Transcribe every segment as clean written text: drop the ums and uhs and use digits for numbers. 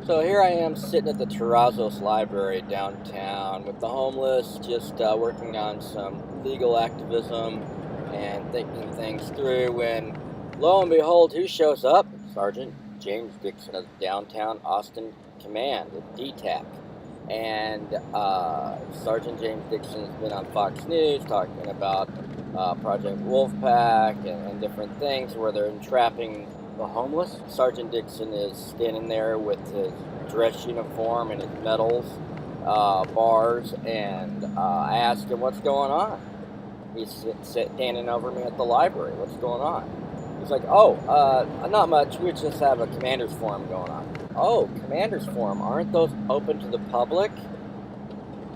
So here I am sitting at the Terrazos library downtown with the homeless, just working on some legal activism and thinking things through when, lo and behold, who shows up? Sergeant James Dixon of Downtown Austin Command, the DTAC. And Sergeant James Dixon has been on Fox News talking about Project Wolfpack and different things where they're entrapping the homeless. Sergeant Dixon is standing there with his dress uniform and his medals, bars, and I asked him what's going on. He's standing over me at the library. What's going on? He's like, not much. We just have a commander's forum going on. Oh, commander's forum. Aren't those open to the public?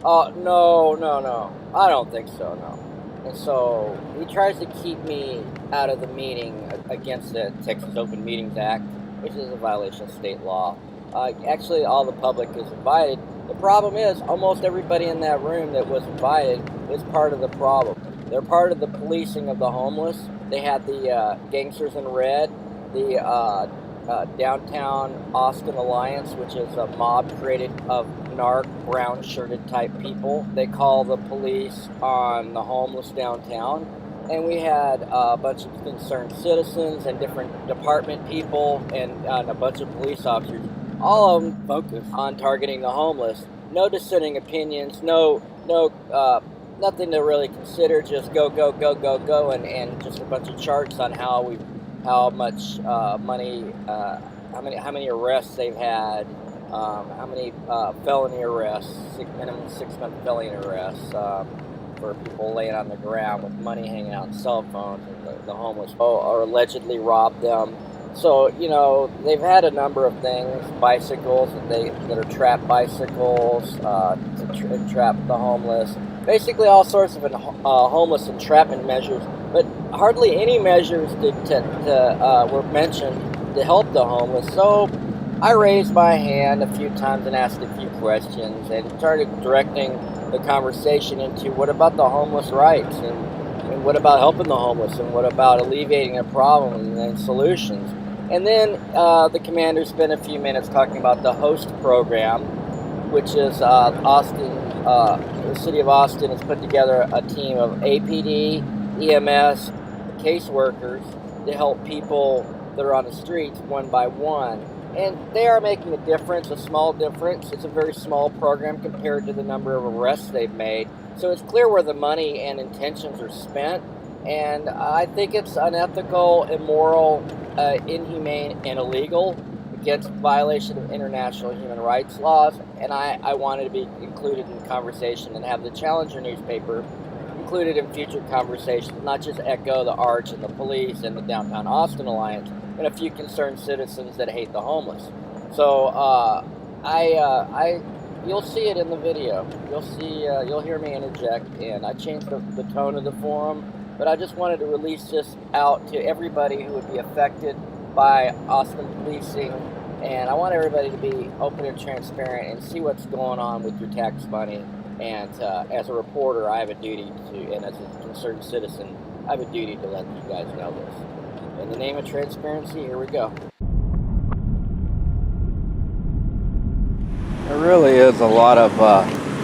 No. I don't think so, no. And so he tries to keep me out of the meeting against the Texas Open Meetings Act, which is a violation of state law. Actually, all the public is invited. The problem is almost everybody in that room that was invited is part of the problem. They're part of the policing of the homeless. They had the Gangsters in Red, the Downtown Austin Alliance, which is a mob created of narc, brown-shirted type people. They call the police on the homeless downtown. And we had a bunch of concerned citizens and different department people and a bunch of police officers. All of them focused on targeting the homeless. No dissenting opinions, nothing to really consider, just go, and just a bunch of charts on how much money, how many arrests they've had, how many felony arrests, minimum 6-month felony arrests for people laying on the ground with money hanging out in cell phones, and the homeless or allegedly robbed them. So, they've had a number of things, bicycles, that are trap bicycles, to entrap the homeless. Basically all sorts of homeless entrapment measures, but hardly any measures were mentioned to help the homeless. So I raised my hand a few times and asked a few questions and started directing the conversation into what about the homeless rights and what about helping the homeless and what about alleviating a problem and solutions. And then the commander spent a few minutes talking about the HOST program, which is the city of Austin has put together a team of APD, EMS, caseworkers to help people that are on the streets one by one. And they are making a difference, a small difference. It's a very small program compared to the number of arrests they've made. So it's clear where the money and intentions are spent. And I think it's unethical, immoral, inhumane, and illegal, against violation of international human rights laws, and I wanted to be included in the conversation and have the Challenger newspaper included in future conversations, not just echo the Arch and the police and the Downtown Austin Alliance, and a few concerned citizens that hate the homeless. So you'll see it in the video. You'll hear me interject, and I changed the tone of the forum, but I just wanted to release this out to everybody who would be affected by Austin policing, and I want everybody to be open and transparent and see what's going on with your tax money. And as a reporter, I have a duty to, and as a concerned citizen, I have a duty to let you guys know this. In the name of transparency, here we go. There really is a lot of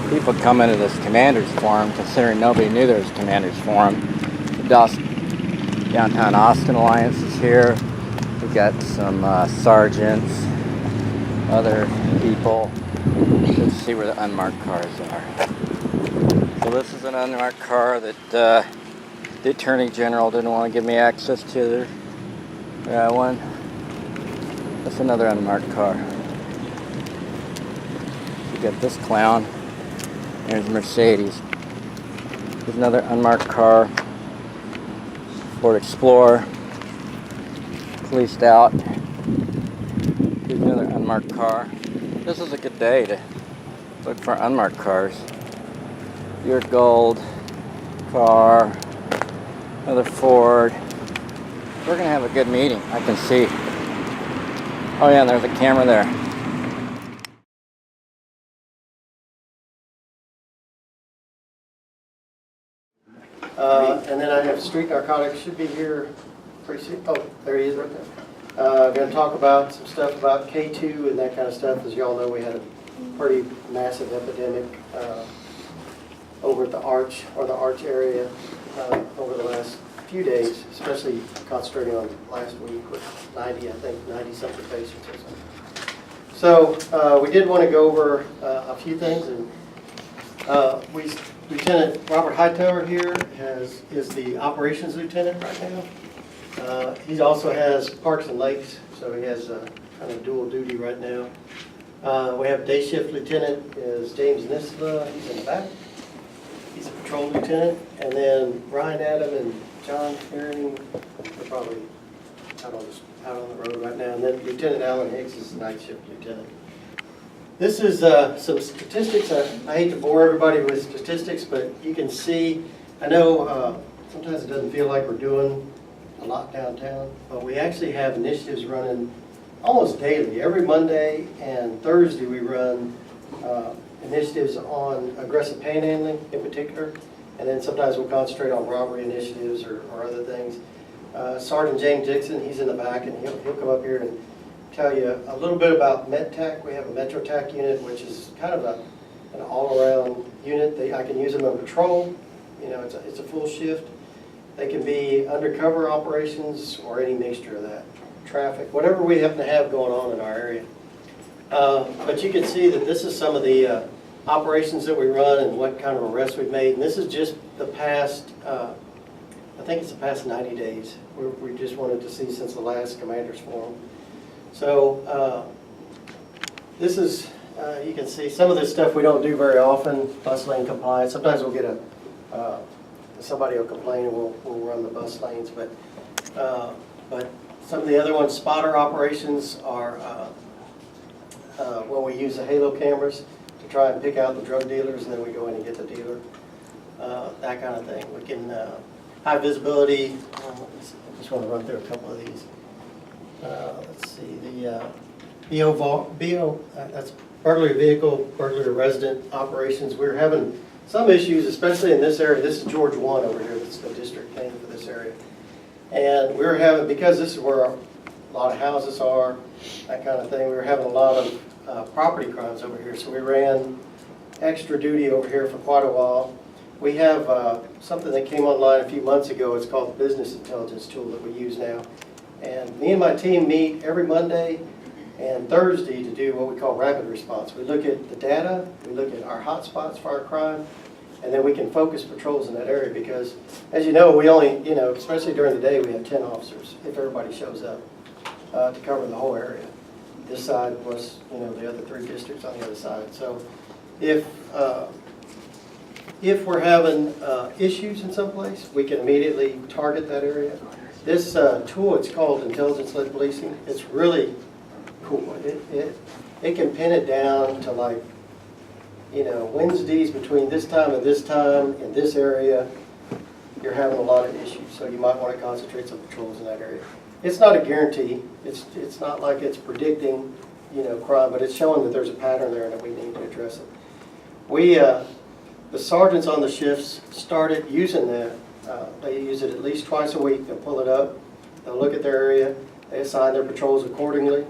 people coming to this commander's forum, considering nobody knew there was a commander's forum. The Downtown Austin Alliance is here. We got some sergeants, other people. Let's see where the unmarked cars are. So this is an unmarked car that the Attorney General didn't want to give me access to. Got one. That's another unmarked car. We got this clown. There's Mercedes. There's another unmarked car. Ford Explorer. Policed out. Here's another unmarked car. This is a good day to look for unmarked cars. Your gold car. Another Ford. We're gonna have a good meeting. I can see. Oh yeah, there's a camera there. And then I have street narcotics, should be here pretty soon. Oh, there he is right Going to talk about some stuff about K2 and that kind of stuff. As y'all know, we had a pretty massive epidemic over at the Arch, or the Arch area, over the last few days, especially concentrating on last week with 90-something patients or something. So we did want to go over a few things, and Lieutenant Robert Hightower here is the operations lieutenant right now. He also has Parks and Lakes, so he has kind of dual duty right now. We have day shift lieutenant is James Nisla. He's in the back. He's a patrol lieutenant. And then Ryan Adam and John Herring are probably out on the road right now. And then Lieutenant Alan Hicks is the night shift lieutenant. This is some statistics. I hate to bore everybody with statistics, but you can see, I know sometimes it doesn't feel like we're doing a lot downtown, but we actually have initiatives running almost daily. Every Monday and Thursday we run initiatives on aggressive panhandling in particular, and then sometimes we'll concentrate on robbery initiatives or other things. Sergeant James Dixon, he's in the back, and he'll come up here and tell you a little bit about MedTAC. We have a MetroTAC unit, which is kind of an all-around unit. I can use them on patrol. You know, it's a full shift. They can be undercover operations or any mixture of that. Traffic, whatever we happen to have going on in our area. But you can see that this is some of the operations that we run and what kind of arrests we've made. And this is just the past, I think it's the past 90 days. We just wanted to see since the last Commanders Forum. So this is, you can see some of this stuff we don't do very often, bus lane compliance. Sometimes we'll get somebody will complain and we'll run the bus lanes. But some of the other ones, spotter operations, are when we use the halo cameras to try and pick out the drug dealers, and then we go in and get the dealer, that kind of thing. We can, high visibility, I just want to run through a couple of these. Let's see, the BO, that's burglary vehicle, burglary resident operations. We're having some issues, especially in this area. This is George 1 over here. That's the district name for this area. And we were having, because this is where a lot of houses are, that kind of thing, we were having a lot of property crimes over here. So we ran extra duty over here for quite a while. We have something that came online a few months ago. It's called the Business Intelligence Tool that we use now. And me and my team meet every Monday and Thursday to do what we call rapid response. We look at the data, we look at our hot spots for our crime, and then we can focus patrols in that area because, as you know, we only, especially during the day, we have 10 officers if everybody shows up to cover the whole area. This side was, the other 3 districts on the other side. So if we're having issues in some place, we can immediately target that area. This tool, it's called intelligence-led policing. It's really cool. It can pin it down to like, Wednesdays between this time and this time in this area, you're having a lot of issues. So you might want to concentrate some patrols in that area. It's not a guarantee. It's not like it's predicting, crime, but it's showing that there's a pattern there and that we need to address it. We, the sergeants on the shifts started using that. They use it at least twice a week. They'll pull it up. They'll look at their area. They assign their patrols accordingly.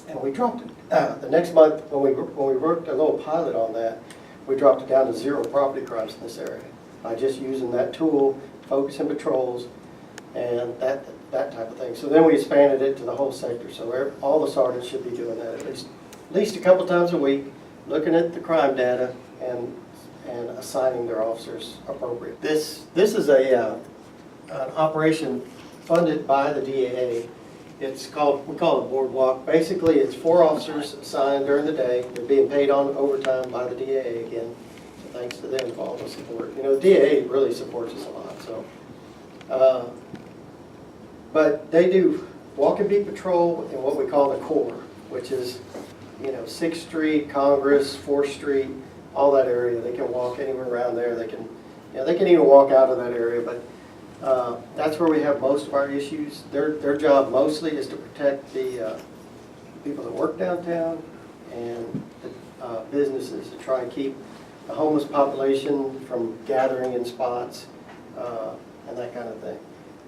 And we dropped it. The next month, when we worked a little pilot on that, we dropped it down to 0 property crimes in this area by just using that tool, focusing patrols, and that type of thing. So then we expanded it to the whole sector. So all the sergeants should be doing that at least a couple times a week, looking at the crime data and assigning their officers appropriate. This is an operation funded by the DAA. We call it Boardwalk. Basically, it's 4 officers assigned during the day. They're being paid on overtime by the DAA again. So thanks to them for all the support. The DAA really supports us a lot. So, but they do walk and beat patrol in what we call the core, which is 6th Street, Congress, 4th Street, all that area. They can walk anywhere around there. They can even walk out of that area, but that's where we have most of our issues. Their job mostly is to protect the people that work downtown and the businesses, to try and keep the homeless population from gathering in spots and that kind of thing.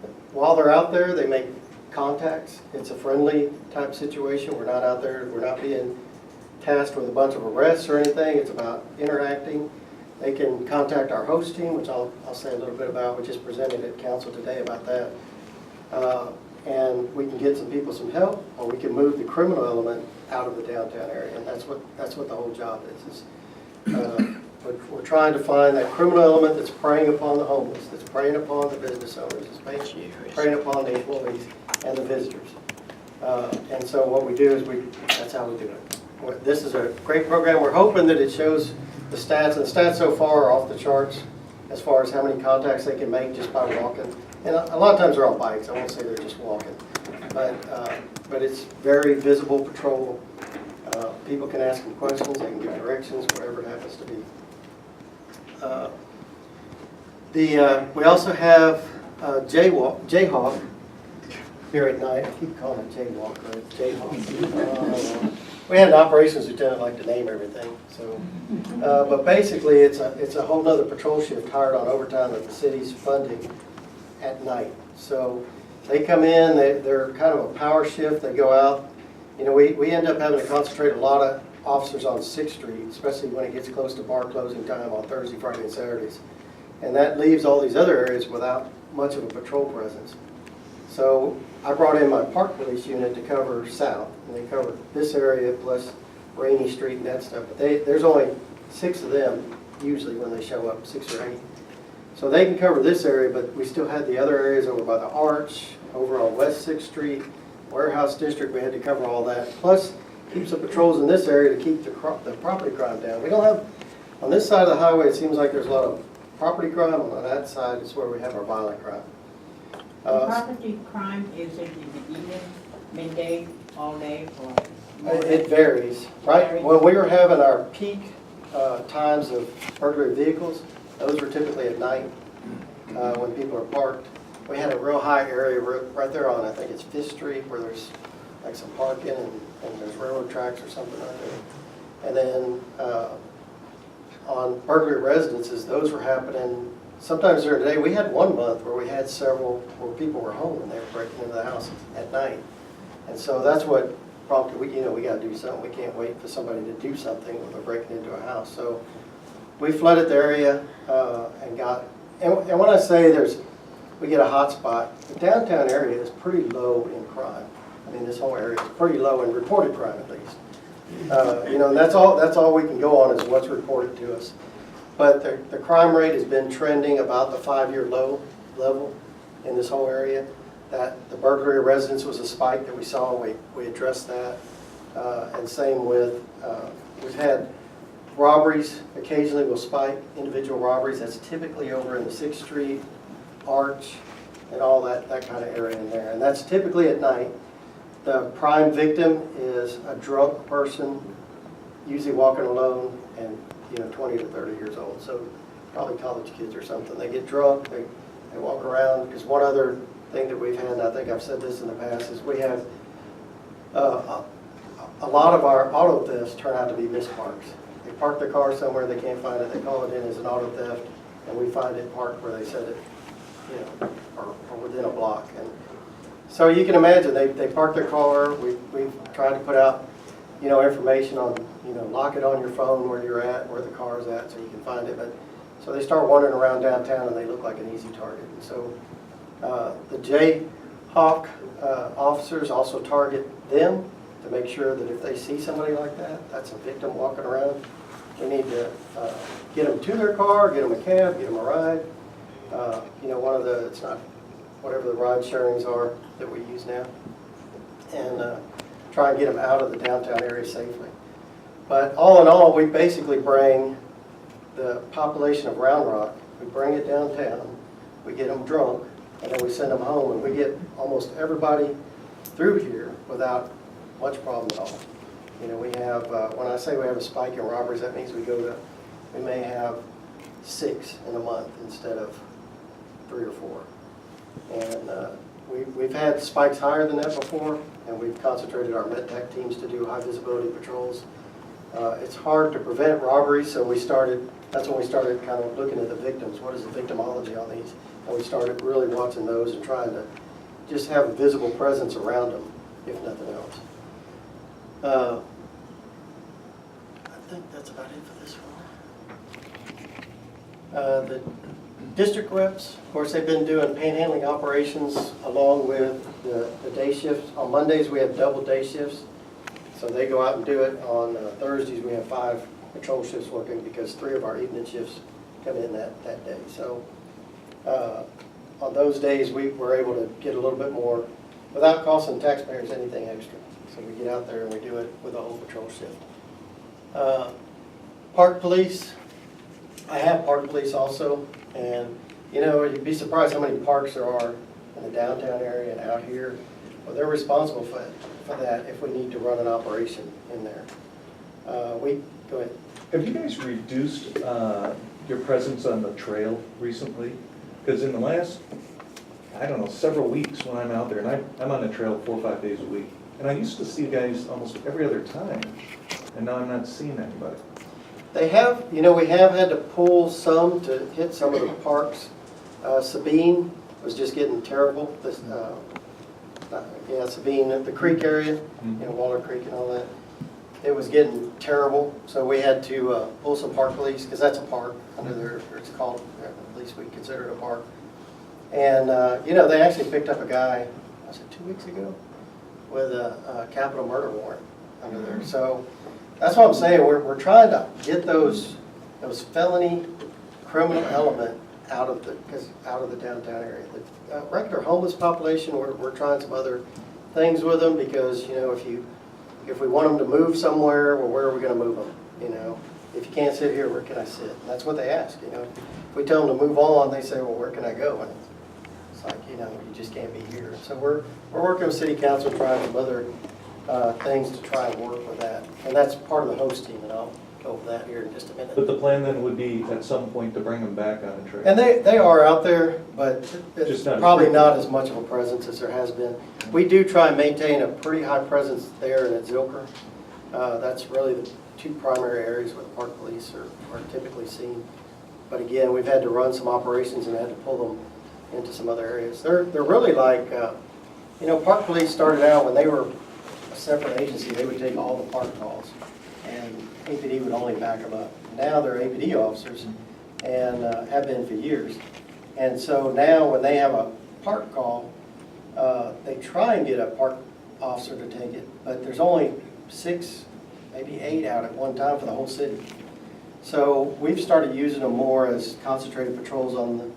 But while they're out there, they make contacts. It's a friendly type situation. We're not out there, we're not being tasked with a bunch of arrests or anything. It's about interacting. They can contact our host team, which I'll say a little bit about. We just presented at council today about that. And we can get some people some help, or we can move the criminal element out of the downtown area, and that's what the whole job is. We're trying to find that criminal element that's preying upon the homeless, that's preying upon the business owners, that's preying upon the employees and the visitors. And so what we do is that's how we do it. This is a great program. We're hoping that it shows the stats, and the stats so far are off the charts as far as how many contacts they can make just by walking. And a lot of times they're on bikes. I won't say they're just walking, but it's very visible patrol. People can ask them questions. They can give directions, whatever it happens to be. We also have Jayhawk here at night. I keep calling it Jaywalk, right? Jayhawk. We had an operations lieutenant like to name everything. So, but basically, it's a whole nother patrol shift hired on overtime that the city's funding at night. So they come in. They're kind of a power shift. They go out. You know, we end up having to concentrate a lot of officers on 6th Street, especially when it gets close to bar closing time on Thursday, Friday, and Saturdays. And that leaves all these other areas without much of a patrol presence. So I brought in my park police unit to cover south, and they cover this area plus Rainy Street and that stuff. But there's only 6 of them usually when they show up, 6 or 8. So they can cover this area, but we still had the other areas over by the Arch, over on West 6th Street, Warehouse District. We had to cover all that. Plus, keep some patrols in this area to keep the property crime down. We don't have, on this side of the highway, it seems like there's a lot of property crime. On that side is where we have our violent crime. Property crime, is it in the evening, midday, all day, or? It varies, right? When we were having our peak times of burglary vehicles, those were typically at night when people are parked. We had a real high area right there on, I think it's 5th Street, where there's like some parking and there's railroad tracks or something right there. And then on burglary residences, those were happening sometimes during the day. We had one month where we had several where people were home and they were breaking into the house at night. And so that's what prompted, we got to do something. We can't wait for somebody to do something when they're breaking into a house. So we flooded the area and when I say we get a hot spot, the downtown area is pretty low in crime. I mean, this whole area is pretty low in reported crime, at least. And that's all we can go on is what's reported to us. But the crime rate has been trending about the 5-year low level in this whole area. That the burglary of residence was a spike that we saw. We addressed that, and same with we've had robberies. Occasionally will spike individual robberies. That's typically over in the 6th Street, Arch, and all that kind of area in there. And that's typically at night. The prime victim is a drunk person, usually walking alone, and 20 to 30 years old. So probably college kids or something. They get drunk, they walk around. Because one other thing that we've had, and I think I've said this in the past, is we have a lot of our auto thefts turn out to be misparks. They park their car somewhere, they can't find it, they call it in as an auto theft, and we find it parked where they said it, or within a block. And so you can imagine they park their car. We've tried to put out information on lock it on your phone where you're at, where the car is at, so you can find it. But so they start wandering around downtown and they look like an easy target. And so the Jayhawk officers also target them to make sure that if they see somebody like that, that's a victim walking around, we need to get them to their car, get them a cab, get them a ride. It's not whatever the ride sharings are that we use now, and try and get them out of the downtown area safely. But all in all, we basically bring the population of Round Rock, we bring it downtown, we get them drunk, and then we send them home, and we get almost everybody through here without much problem at all. We have, when I say we have a spike in robberies, that means we may have 6 in a month instead of 3 or 4. And we've had spikes higher than that before, and we've concentrated our MedTech teams to do high visibility patrols. It's hard to prevent robberies, so that's when we started kind of looking at the victims. What is the victimology on these? And we started really watching those and trying to just have a visible presence around them, if nothing else. I think that's about it for this one. The district reps, of course, they've been doing panhandling operations along with the day shifts. On Mondays, we have double day shifts, so they go out and do it. On Thursdays, we have 5 patrol shifts working because 3 of our evening shifts come in that day. So on those days, we were able to get a little bit more without costing taxpayers anything extra. So we get out there and we do it with a whole patrol shift. Park police, I have park police also, and you know, you'd be surprised how many parks there are in the downtown area and out here. Well, they're responsible for that if we need to run an operation in there. Go ahead. Have you guys reduced your presence on the trail recently? Because in the last, I don't know, several weeks when I'm out there, and I'm on the trail 4 or 5 days a week, and I used to see you guys almost every other time, and now I'm not seeing anybody. They have, you know, we have had to pull some to hit some of the parks. Sabine was just getting terrible. This, Sabine, the creek area, you know, Waller Creek and all that. It was getting terrible, so we had to pull some park police, because that's a park under there, or it's called, at least we consider it a park. And, you know, they actually picked up a guy, was it 2 weeks ago, with a capital murder warrant under there. So that's what I'm saying, we're trying to get those felony criminal element out of the downtown area. The regular homeless population, we're trying some other things with them, because, you know, if we want them to move somewhere, well, where are we going to move them? You know, if you can't sit here, where can I sit? And that's what they ask. You know, if we tell them to move on, they say, well, where can I go? And it's like, you know, you just can't be here. So we're working with city council, trying some other things to try and work with that. And that's part of the host team, and I'll go over that here in just a minute. But the plan then would be at some point to bring them back on the trail? And they are out there, but it's Just not probably not as much of a presence as there has been. We do try and maintain a pretty high presence there and at Zilker. That's really the 2 primary areas where the park police are typically seen. But again, we've had to run some operations and had to pull them into some other areas. They're really like, you know, park police started out when they were a separate agency. They would take all the park calls, and APD would only back them up. Now they're APD officers, and have been for years. And so now when they have a park call, they try and get a park officer to take it, but there's only 6, maybe 8 out at one time for the whole city. So we've started using them more as concentrated patrols on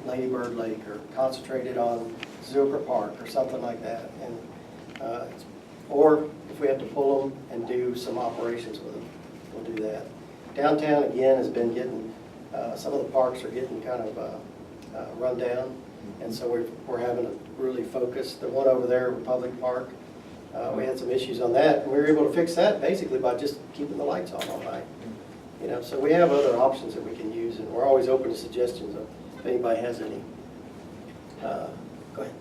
Lady Bird Lake, or concentrated on Zilker Park or something like that. And or if we have to pull them and do some operations with them, we'll do that. Downtown again has been getting, some of the parks are getting kind of run down, and so we're having to really focus. The one over there, Republic Park, we had some issues on that, and we were able to fix that basically by just keeping the lights on all night. You know, so we have other options that we can use, and we're always open to suggestions if anybody has any. Go ahead.